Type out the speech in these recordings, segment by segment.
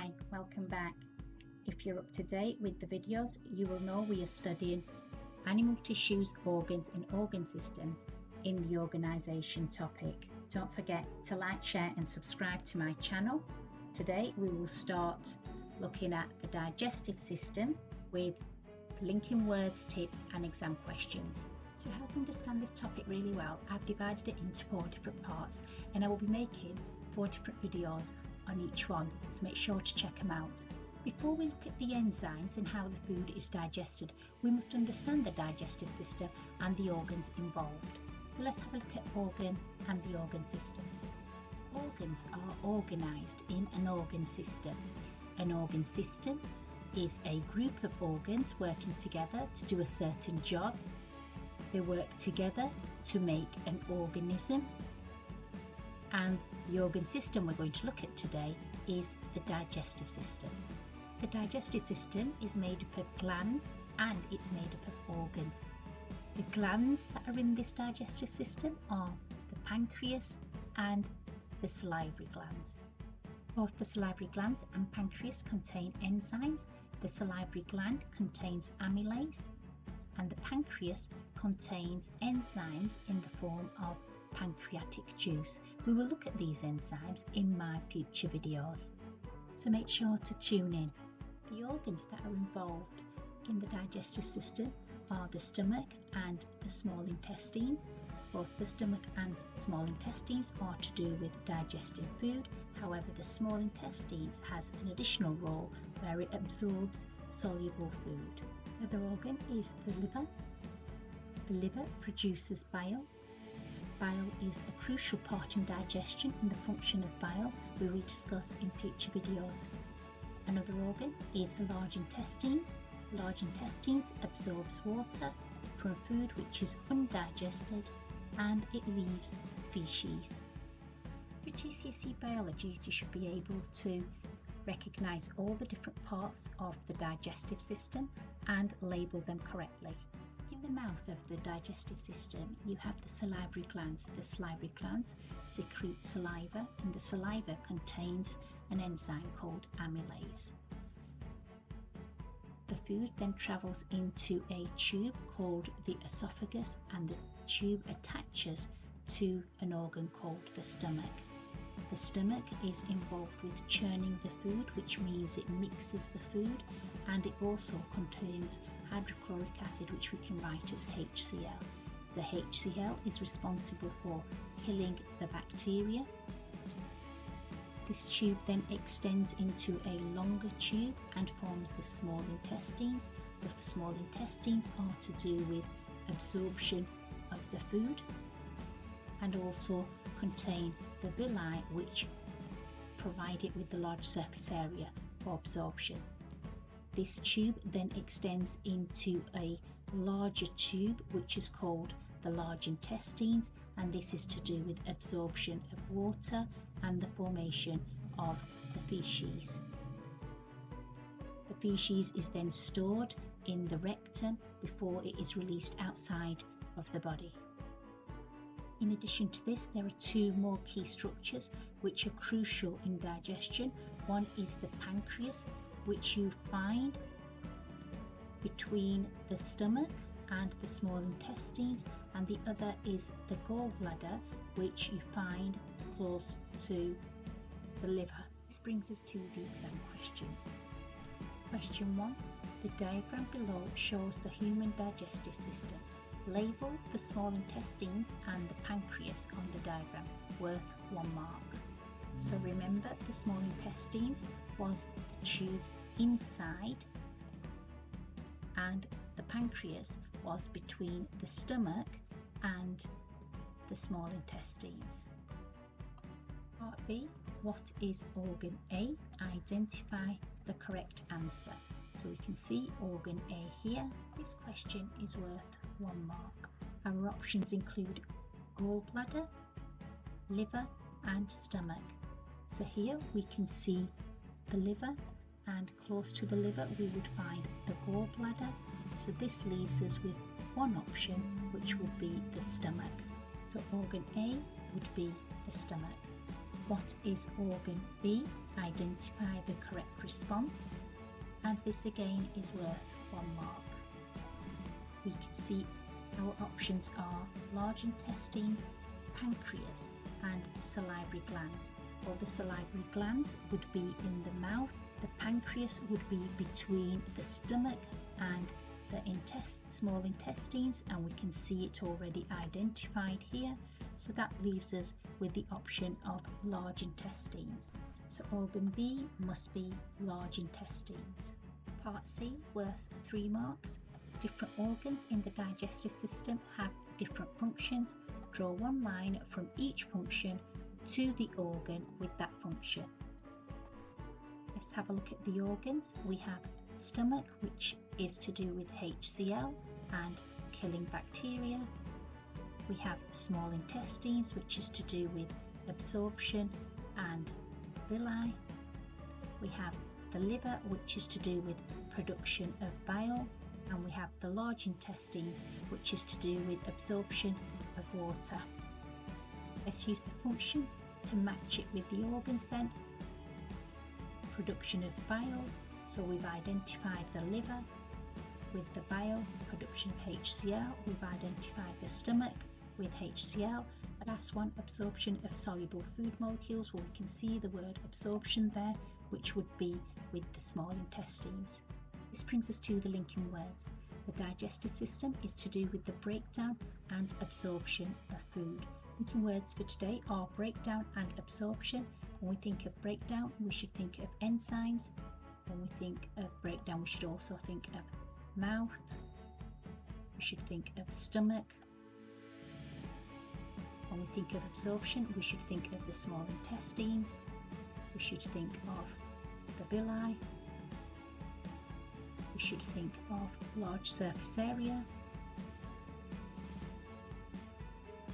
Hi, welcome back. If you're up to date with the videos, you will know we are studying animal tissues, organs and organ systems in the organisation topic. Don't forget to like, share and subscribe to my channel. Today we will start looking at the digestive system with linking words, tips and exam questions. To help understand this topic really well, I've divided it into 4 different parts and I will be making 4 different videos on each one, so make sure to check them out. Before we look at the enzymes and how the food is digested, we must understand the digestive system and the organs involved. So let's have a look at organ and the organ system. Organs are organised in an organ system. An organ system is a group of organs working together to do a certain job. They work together to make an organism, and the organ system we're going to look at today is the digestive system. The digestive system is made up of glands and it's made up of organs. The glands that are in this digestive system are the pancreas and the salivary glands. Both the salivary glands and pancreas contain enzymes. The salivary gland contains amylase and the pancreas contains enzymes in the form of pancreatic juice. We will look at these enzymes in my future videos, so make sure to tune in. The organs that are involved in the digestive system are the stomach and the small intestines. Both the stomach and small intestines are to do with digesting food. However, the small intestines has an additional role where it absorbs soluble food. Another organ is the liver. The liver produces bile. Bile is a crucial part in digestion, and the function of bile we will discuss in future videos. Another organ is the large intestines. Large intestines absorbs water from food which is undigested and it leaves feces. For GCSE Biology, you should be able to recognise all the different parts of the digestive system and label them correctly. In the mouth of the digestive system, you have the salivary glands. The salivary glands secrete saliva, and the saliva contains an enzyme called amylase. The food then travels into a tube called the esophagus, and the tube attaches to an organ called the stomach. The stomach is involved with churning the food, which means it mixes the food, and it also contains hydrochloric acid, which we can write as HCl. The HCl is responsible for killing the bacteria. This tube then extends into a longer tube and forms the small intestines. The small intestines are to do with absorption of the food and also contain the villi, which provide it with the large surface area for absorption. This tube then extends into a larger tube which is called the large intestines, and this is to do with absorption of water and the formation of the feces. The feces is then stored in the rectum before it is released outside of the body. In addition to this, there are 2 more key structures which are crucial in digestion. One is the pancreas, which you find between the stomach and the small intestines, and the other is the gallbladder, which you find close to the liver. This brings us to the exam questions. Question 1. The diagram below shows the human digestive system. Label the small intestines and the pancreas on the diagram, worth 1 mark. So remember, the small intestines was the tubes inside, and the pancreas was between the stomach and the small intestines. Part B. What is organ A? Identify the correct answer. So we can see organ A here. This question is worth 1 mark. Our options include gallbladder, liver and stomach. So here we can see the liver, and close to the liver we would find the gallbladder. So this leaves us with 1 option, which would be the stomach. So organ A would be the stomach. What is organ B? Identify the correct response. And this again is worth 1 mark. We can see our options are large intestines, pancreas and salivary glands. Well, the salivary glands would be in the mouth, the pancreas would be between the stomach and the small intestines, and we can see it already identified here, so that leaves us with the option of large intestines. So organ B must be large intestines. Part C, worth 3 marks. Different organs in the digestive system have different functions. Draw 1 line from each function to the organ with that function. Let's have a look at the organs. We have stomach, which is to do with HCl and killing bacteria. We have small intestines, which is to do with absorption and villi. We have the liver, which is to do with production of bile. And we have the large intestines, which is to do with absorption of water. Let's use the functions to match it with the organs then. Production of bile, so we've identified the liver with the bile. Production of HCl, we've identified the stomach with HCl. The last one, absorption of soluble food molecules, well, we can see the word absorption there, which would be with the small intestines. This brings us to the linking words. The digestive system is to do with the breakdown and absorption of food. Linking words for today are breakdown and absorption. When we think of breakdown, we should think of enzymes. When we think of breakdown, we should also think of mouth. We should think of stomach. When we think of absorption, we should think of the small intestines. We should think of the villi. We should think of large surface area.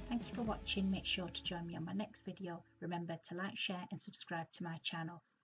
Thank you for watching. Make sure to join me on my next video. Remember to like, share and subscribe to my channel.